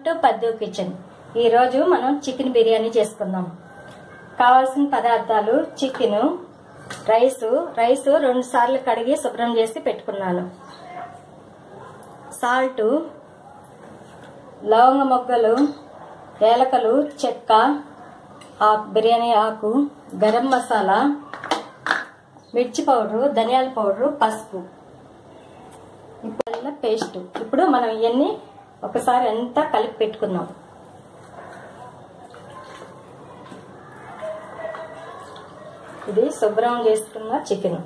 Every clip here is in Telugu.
టు పద్దు కిచెన్. ఈరోజు మనం చికెన్ బిర్యానీ చేసుకుందాం. కావాల్సిన పదార్థాలు: చికెన్, రైసు 2 సార్లు కడిగి శుభ్రం చేసి పెట్టుకున్నాను, సాల్ట్, లవంగ మొగ్గలు, ఏలకలు, చెక్క, బిర్యానీ ఆకు, గరం మసాలా, మిర్చి పౌడరు, ధనియాల పౌడరు, పసుపు, ఇప్పుడు పేస్ట్. ఇప్పుడు మనం ఇవన్నీ ఒకసారి అంతా కలిపి పెట్టుకుందాం. ఇది శుభ్రం చేసుకున్న చికెన్.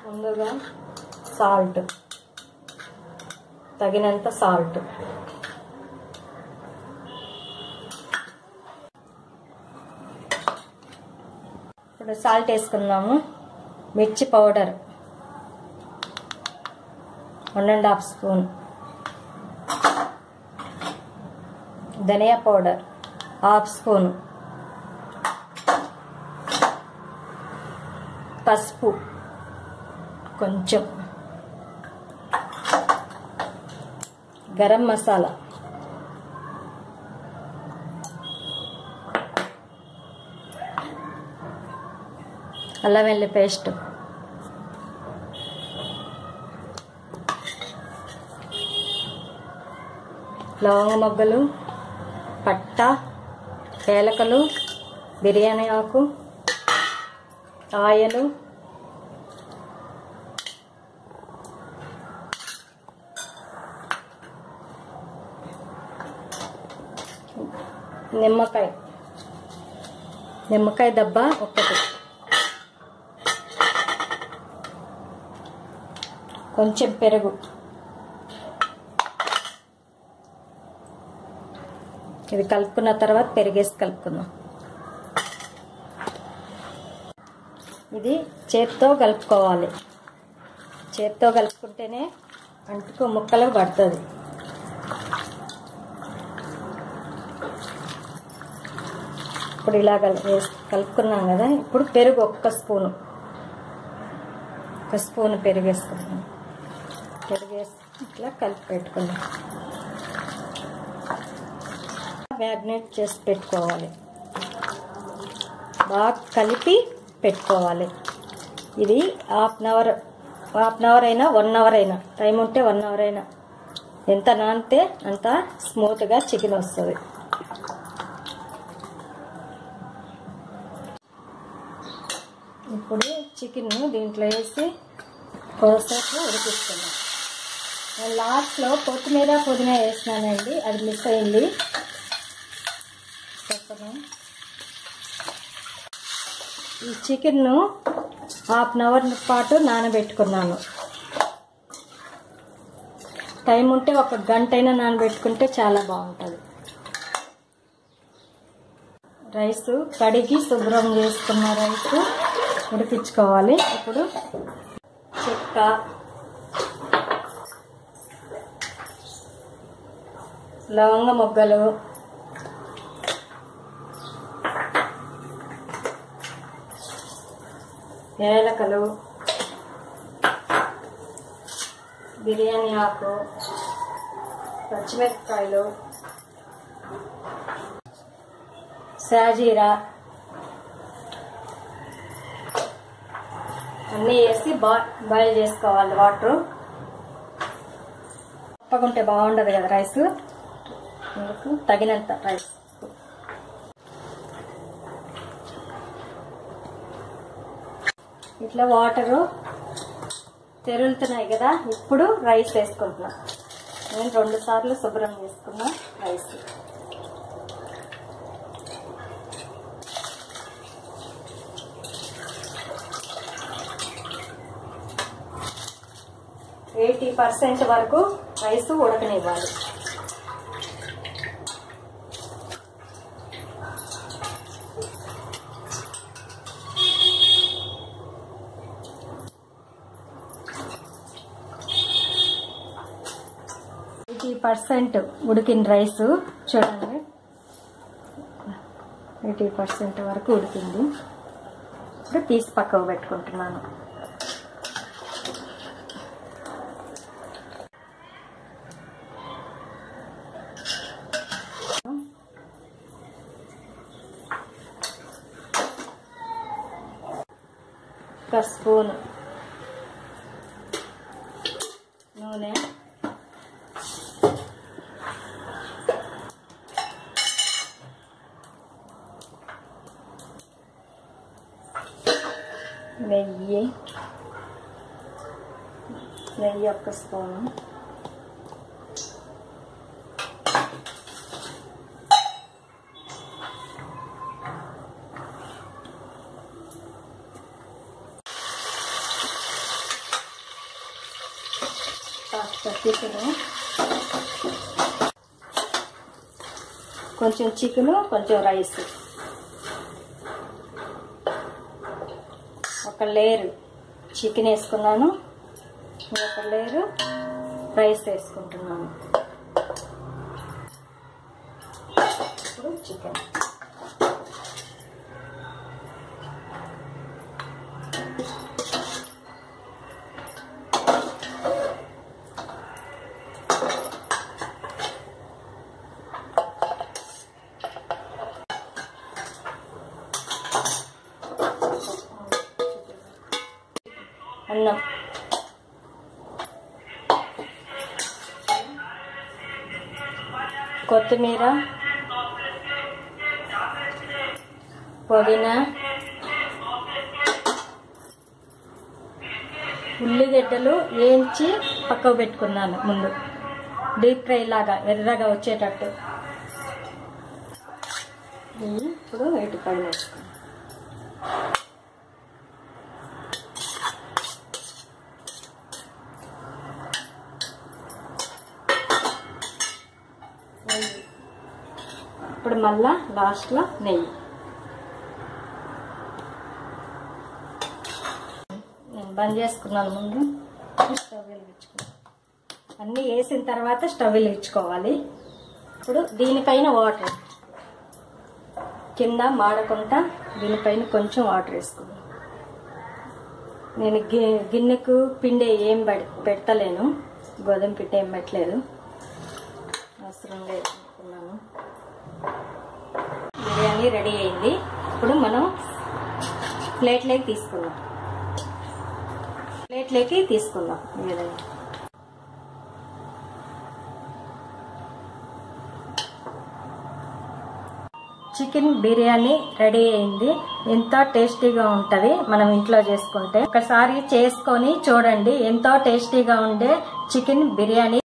ముందుగా సాల్ట్, తగినంత సాల్ట్, ఇప్పుడు సాల్ట్ వేసుకున్నాము. మిర్చి పౌడర్ 1.5 స్పూన్, ధనియా పౌడర్ 1/2 స్పూన్, పసుపు కొంచెం, గరం మసాలా, అల్లం వెల్లుల్లి పేస్ట్, లవంగ మొగ్గలు, పట్ట, ఏలకలు, బిర్యానీ ఆకు, ఆయిల్, నిమ్మకాయ దబ్బ ఒకటి, కొంచెం పెరుగు, ఇది కలుపుకున్న తర్వాత పెరిగేసి కలుపుకుందాం. ఇది చేత్తో కలుపుకోవాలి. చేత్తో కలుపుకుంటేనే అంటుకు ముక్కలు పడుతుంది. ఇప్పుడు ఇలా కలుపుకున్నాం కదా. ఇప్పుడు పెరుగు 1 స్పూను, 1 స్పూన్ పెరుగు వేసుకుందాం. పెరుగేసి ఇట్లా కలిపి పెట్టుకుందాం. మ్యారినేట్ చేసి పెట్టుకోవాలి, బాగా కలిపి పెట్టుకోవాలి. ఇది హాఫ్ అన్ అవర్ అయినా 1 అవర్ అయినా, టైం ఉంటే 1 అవర్ అయినా, ఎంత నానితే అంత స్మూత్గా చికెన్ వస్తుంది. ఇప్పుడు చికెన్ దీంట్లో వేసి కొద్దిసేపు ఉడికిస్తున్నాం. నేను లాస్ట్లో కొత్తిమీర పుదీనా వేసినానండి, అది మిస్ అయింది. ఈ చికెన్ను హాఫ్ అన్ అవర్ పాటు నానబెట్టుకున్నాను. టైం ఉంటే 1 గంట అయినా నానబెట్టుకుంటే చాలా బాగుంటుంది. రైసు కడిగి శుభ్రం చేసుకున్న రైసు ఉడికించుకోవాలి. ఇప్పుడు చెక్క, లవంగ మొగ్గలు, ఏలకలు, బిర్యానీ ఆకు, పచ్చిమిరపకాయలు, సాజీరా అన్నీ వేసి బాయిల్ చేసుకోవాలి. వాటర్ తప్పకుంటే బాగుండదు కదా రైస్, తగినంత రైస్. ఇట్లా వాటరు తెరులుతున్నాయి కదా. ఇప్పుడు రైస్ వేసుకుంటున్నా. నేను 2 సార్లు శుభ్రం చేసుకున్నా రైస్. ఏ 80% వరకు రైస్ ఉడకనివ్వాలి. % ఉడికిన రైస్ చూడండి. 80% వరకు ఉడికింది. ఇప్పుడు తీసి పక్కకు పెట్టుకుంటున్నాను. ఒక స్పూన్ నూనె, నెయ్యి ఒక స్పూను, చికెను, కొంచెం చికెను కొంచెం రైస్, ఒక లేయర్ చికెన్ వేసుకున్నాను, ఒక లేయర్ రైస్ వేసుకుంటున్నాను. ఇప్పుడు చికెన్ అన్నం, కొత్తిమీర, పుదీనా, ఉల్లిగడ్డలు వేయించి పక్కకు పెట్టుకున్నాను ముందు, డీప్ ఫ్రై లాగా ఎర్రగా వచ్చేటట్టు. ఇప్పుడు వీటిపైన వేసుకున్నాను. ఇప్పుడు మళ్ళా లాస్ట్లో నెయ్యి. నేను బంద్ చేసుకున్నాను ముందు. స్టవ్ వెలిగించుకున్నాను. అన్నీ వేసిన తర్వాత స్టవ్ వెలిగించుకోవాలి. ఇప్పుడు దీనిపైన వాటర్, కింద మాడకుండా దీనిపైన కొంచెం వాటర్ వేసుకున్నాను. నేను గిన్నెకు పిండి ఏం పెడతలేను, గోధుమ పిండి ఏం పెట్టలేదు, అవసరం లేదు అనుకున్నాను. బిర్యానీ రెడీ అయింది. ఇప్పుడు మనం ప్లేట్లోకి తీసుకుందాం. ఈ విధంగా చికెన్ బిర్యానీ రెడీ అయింది. ఎంతో టేస్టీగా ఉంటుంది మనం ఇంట్లో చేసుకుంటే. ఒకసారి చేసుకొని చూడండి, ఎంతో టేస్టీగా ఉండే చికెన్ బిర్యానీ.